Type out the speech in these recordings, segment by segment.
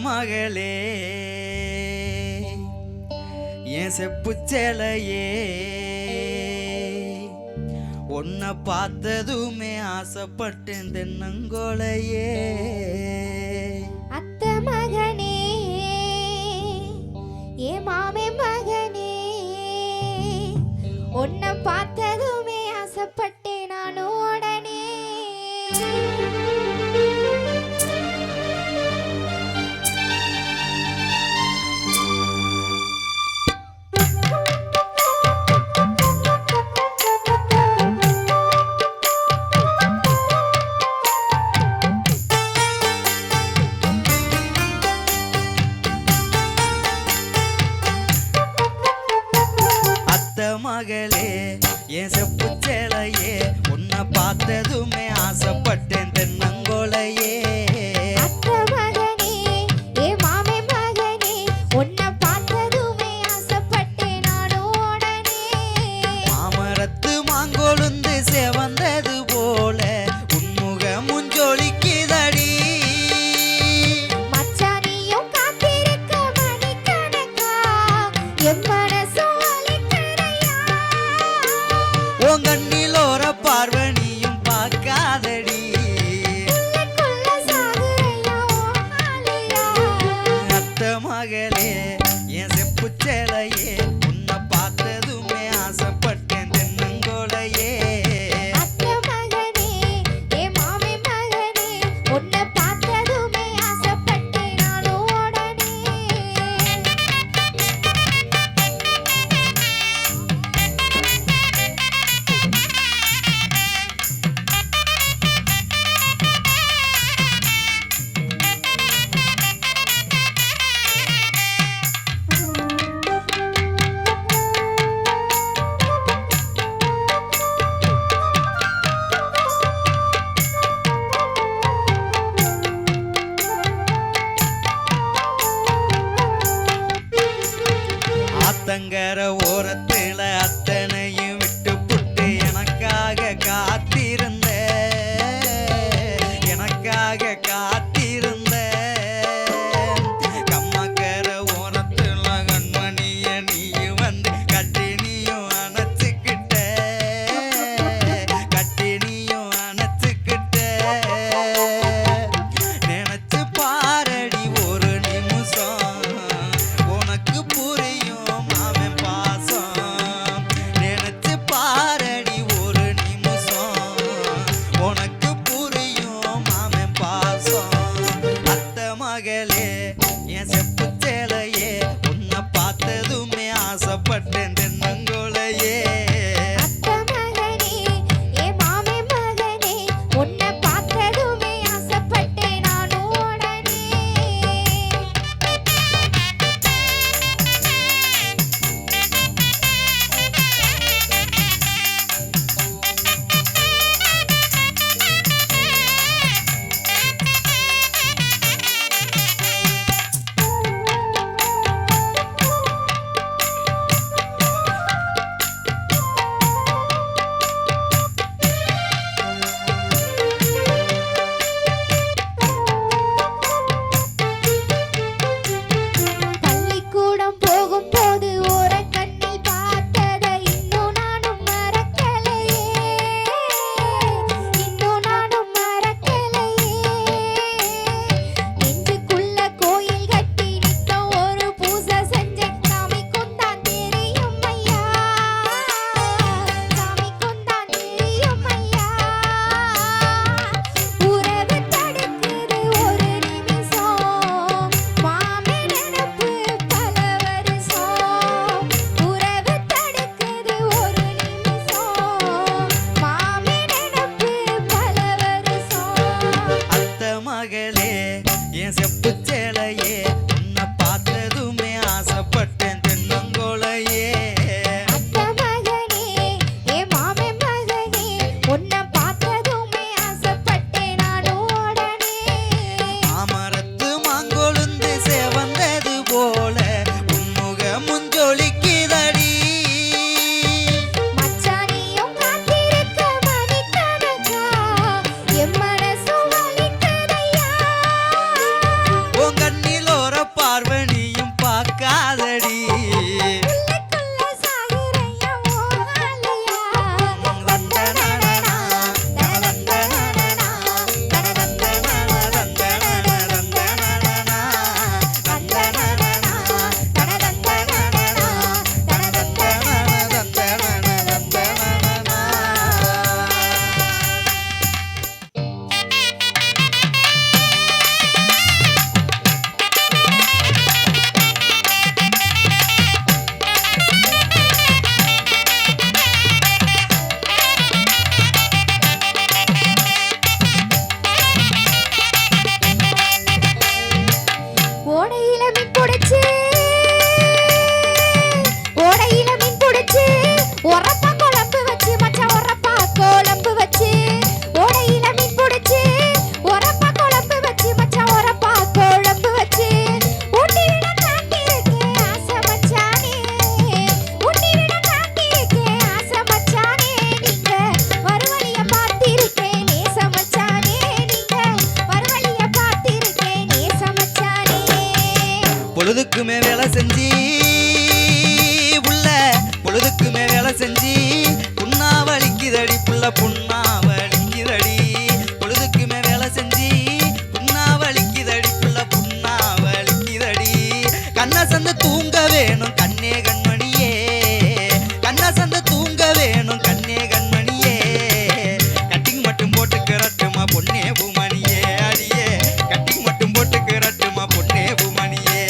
மகளே என் செப்புச்சேலையே உன்னை பார்த்ததுமே ஆசைப்பட்டேன் தென்னங்கோலையே. அத்த மகனே ஏ மாமே மகனே உன்னை பார்த்ததுமே ஆசைப்பட்டேன் நானும் உடனே. மகளே என் செப்புச்சேலையே உன்னை பார்த்ததுமே ஆசைப்பட்டேன் தென்னங்கோலையே. அத்த மகனே ஏ மாமே மகனே உன்னை பார்த்ததுமே ஆசைப்பட்டேன் நானும் உடனே. மாமரத்து மாங்கொழுந்து செவந்தது போல உன்முக முஞ்சொலிக்குதடி. மச்சானியும் காத்திருக்க மணிக்கணக்கா என் மனசும் கண்ணிலோர பார்வனியும் பார்க்காதடி. அத்த மகளே என் செப்புச்சேலையே உன்னை பார்த்ததுமே ஆசைப்பட்டேன் தென்னங்கோலையே. அத்த மகனே ஏ மாமே மகனே உன்னை பார்த்ததுமே ஆசைப்பட்டேன் நானும் உடனே. வலிக்குதடி புள்ள புண்ணா வலிக்குதடி பொழுதுக்குமே வேலை செஞ்சு புண்ணா வலிக்குதடி புள்ள புண்ணா வலிக்குதடி கண்ணா சந்து தூங்க வேணும் கண்ணே கண்மணியே கண்ணா சந்து தூங்க வேணும் கண்ணே கண்மணியே கட்டிங் மட்டும் போட்டுக்கிறட்டுமா பொண்ணே பூமணியே அடியே கட்டிங் மட்டும் போட்டுக்கிறட்டுமா பொண்ணே பூமணியே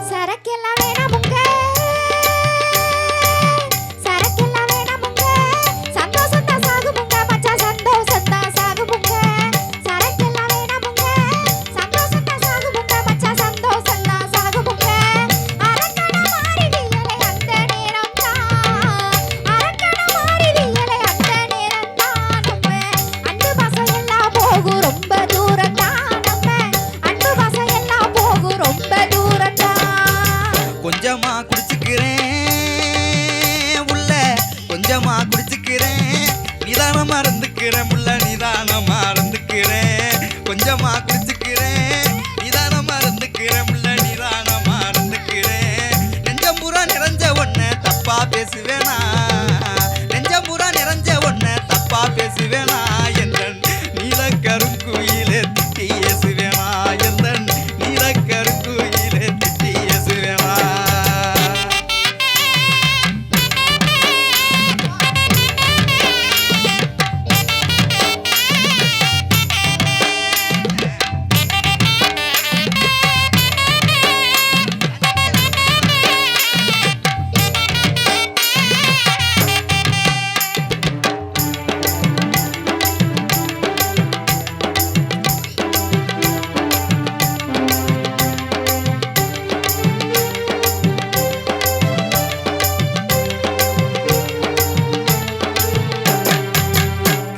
சரக்கெல்லாம் வேணாமுங்க சரக்கெல்லாம் வேணாமுங்க சந்தோஷம் தான் சாகுமுங்க மச்சான் சந்தோஷம் தான் சாகுமுங்க சரக்கெல்லாம் வேணாமுங்க சந்தோஷம் தான் சாகுமுங்க மச்சான் சந்தோஷம் தான் சாகுமுங்க அரக்கண மாறிவியலை அந்த நேரம் தான் அரக்கண மாறிவியலை அந்த நேரம் தான் நம்ம அன்பு பாசம் எல்லாம் போகும் ரொம்ப தூரம் தான் நம்ம அன்பு பாசம் எல்லாம் போகும் ரொம்ப தூரம் தான் கொஞ்சமா குடிச்சுக்கிறேன் உள்ள கொஞ்சமா குடிச்சுக்கிறேன் நிதானமா இருந்துக்கிறேன் உள்ள நிதானமா இருந்துக்கிறேன் கொஞ்சமா குடிச்சுக்கிறேன் நிதானமா இருந்துக்கிறேன் உள்ள நிதானமா இருந்துக்கிறேன் நெஞ்சம்புறா நிறைஞ்ச ஒன்ன தப்பா பேசுவேனா நெஞ்சம்புறா நிறைஞ்ச ஒன்ன தப்பா பேசுவேனா எந்த நீல கருங்குயிலே திட்டி ஏசுவேனா எந்த நீல கருங்குயிலே திட்டி ஏசுவேனா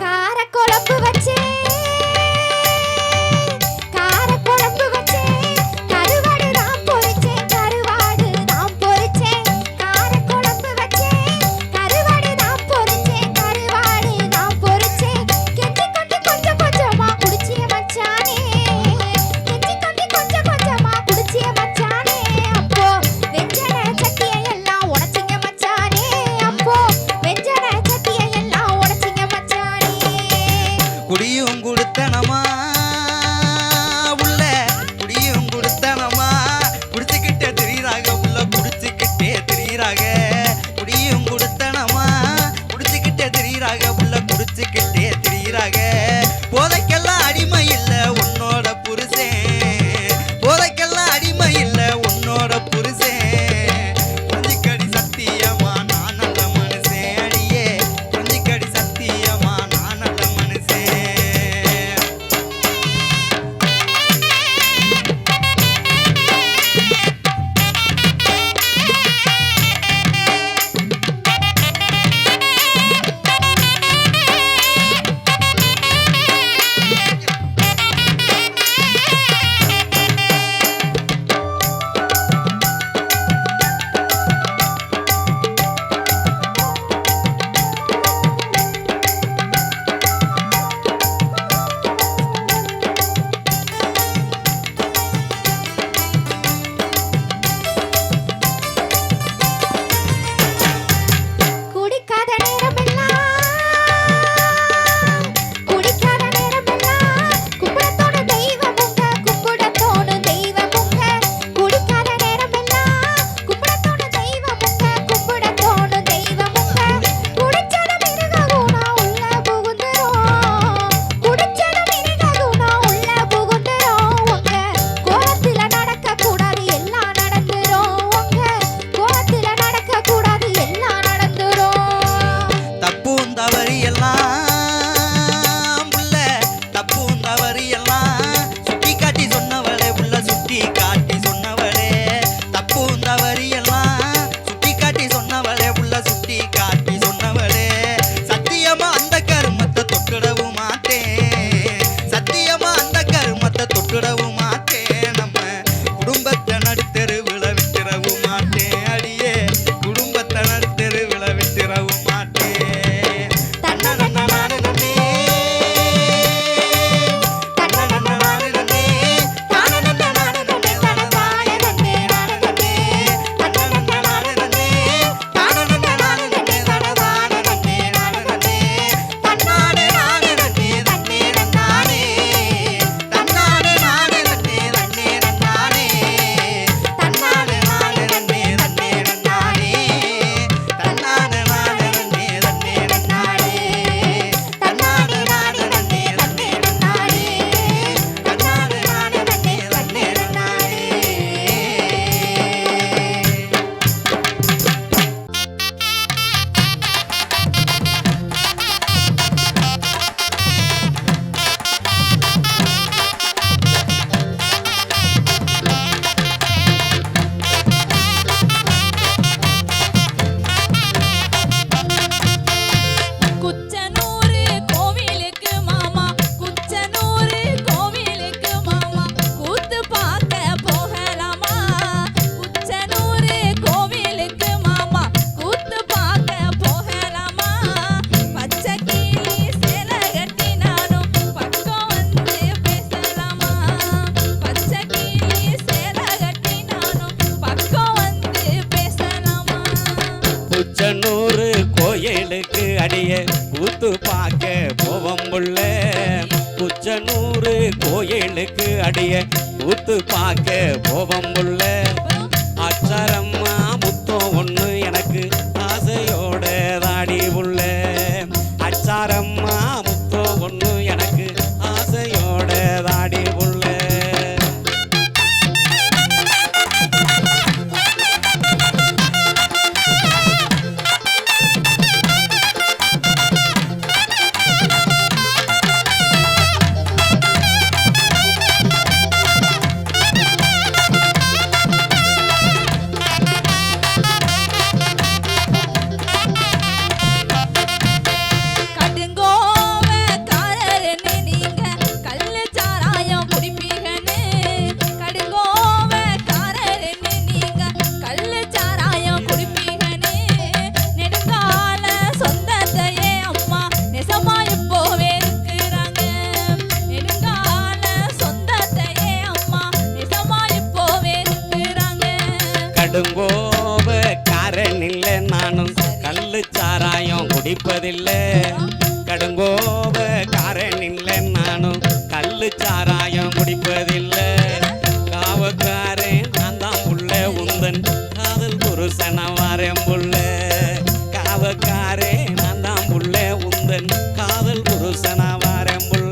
காரக்குழம்பு வச்சே காரக்குழம்பு வச்சே கருவாடு நான் பொரிச்சேன் கருவாடு நான் பொரிச்சேன் காரக்குழம்பு வச்சே கருவாடு நான் பொரிச்சேன் கருவாடு நான் பொரிச்சேன் கெஞ்சி கொண்டு கொஞ்சம் கொஞ்சமா குடிச்சிய மச்சானே கெஞ்சி கொண்டு கொஞ்சம் கொஞ்சமா குடிச்சிய மச்சானே அப்போ வெஞ்சன சட்டியை எல்லாம் உடைச்சிங்க மச்சானே அப்போ வெஞ்சன சட்டியை எல்லாம் உடைச்சிங்க மச்சானே குடியும் கொடுத்தனமா உள்ள குடியும் கொடுத்தனமா குடிச்சுக்கிட்டே திரியிறாங்க உள்ள குடிச்சுக்கிட்டே திரியிறாங்க குடியும் கொடுத்தனமா குடிச்சுக்கிட்டே திரியிறாங்க உள்ள குடிச்சுக்கிட்டே திரியிறாங்க போதைக்கெல்லாம் அடிமை இல்ல உன்னோட புருஷன் போதைக்கெல்லாம் அடிமை இல்ல உன்னோட புருஷன் புரிஞ்சுக்கடி சத்தியமா நான் நல்ல மனுஷன் அடியே புரிஞ்சுக்கடி சத்தியமா நான் நல்ல மனுஷன் கூத்து பார்க்க போவோம் புள்ள குச்சனூரு கோயிலுக்கு அடிய கூத்து பார்க்க போவோம் புள்ள அச்சாரம்மா முத்தம் ஒண்ணு எனக்கு ஆசையோட தாடி புள்ள அச்சாரம்மா முத்தம் ஒண்ணு எனக்கு ஆசையோட தாடி புள்ள கடுங்கோப காரனில்ல நானும் கள்ளு சாராயம் குடிப்பதில்ல கடுங்கோப காரனில்ல நானும் கள்ளு சாராயம் குடிப்பதில்ல காவக்காரன் நான் தான் புள்ள உந்தன் காதல் புருஷன வாரேன் புள்ள காவக்காரே நான் தான் புள்ள உந்தன் காதல் புருஷன வாரேன் புள்ள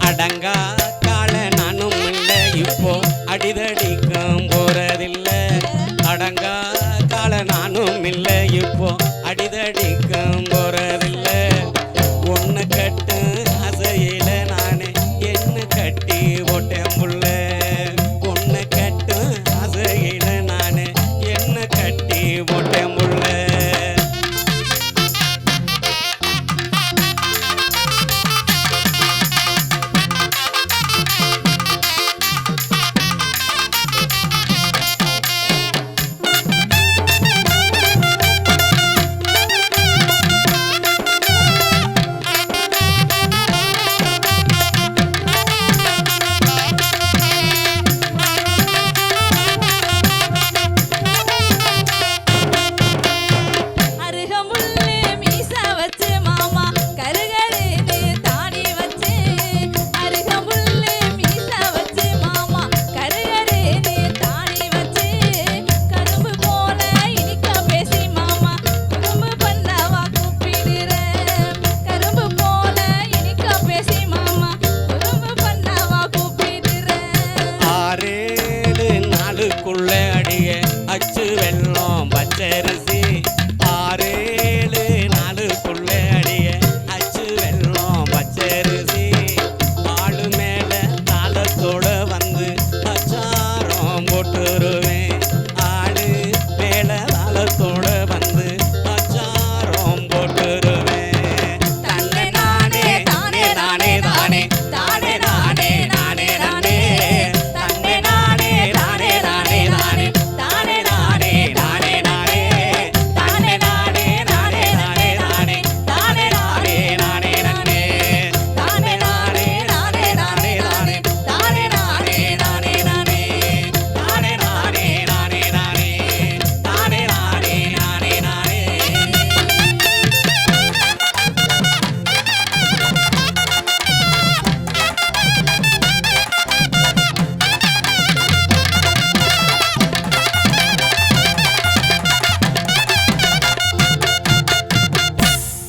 அடங்கா கால நானும் இல்ல இப்போ அடிதடிக்கும் போறதில்ல அடங்கா கால நானும் இல்ல இப்போ அடிதடிக்கும் போறதில்ல ஒன்னு கட்டு அசையில நானே என்ன கட்டி ஓட்டேன் புள்ள ஒன்னு கட்டு அசையில நானே என்ன கட்டி ஓட்டேன் புள்ள அச்சு வெள்ளம் பச்சரிசி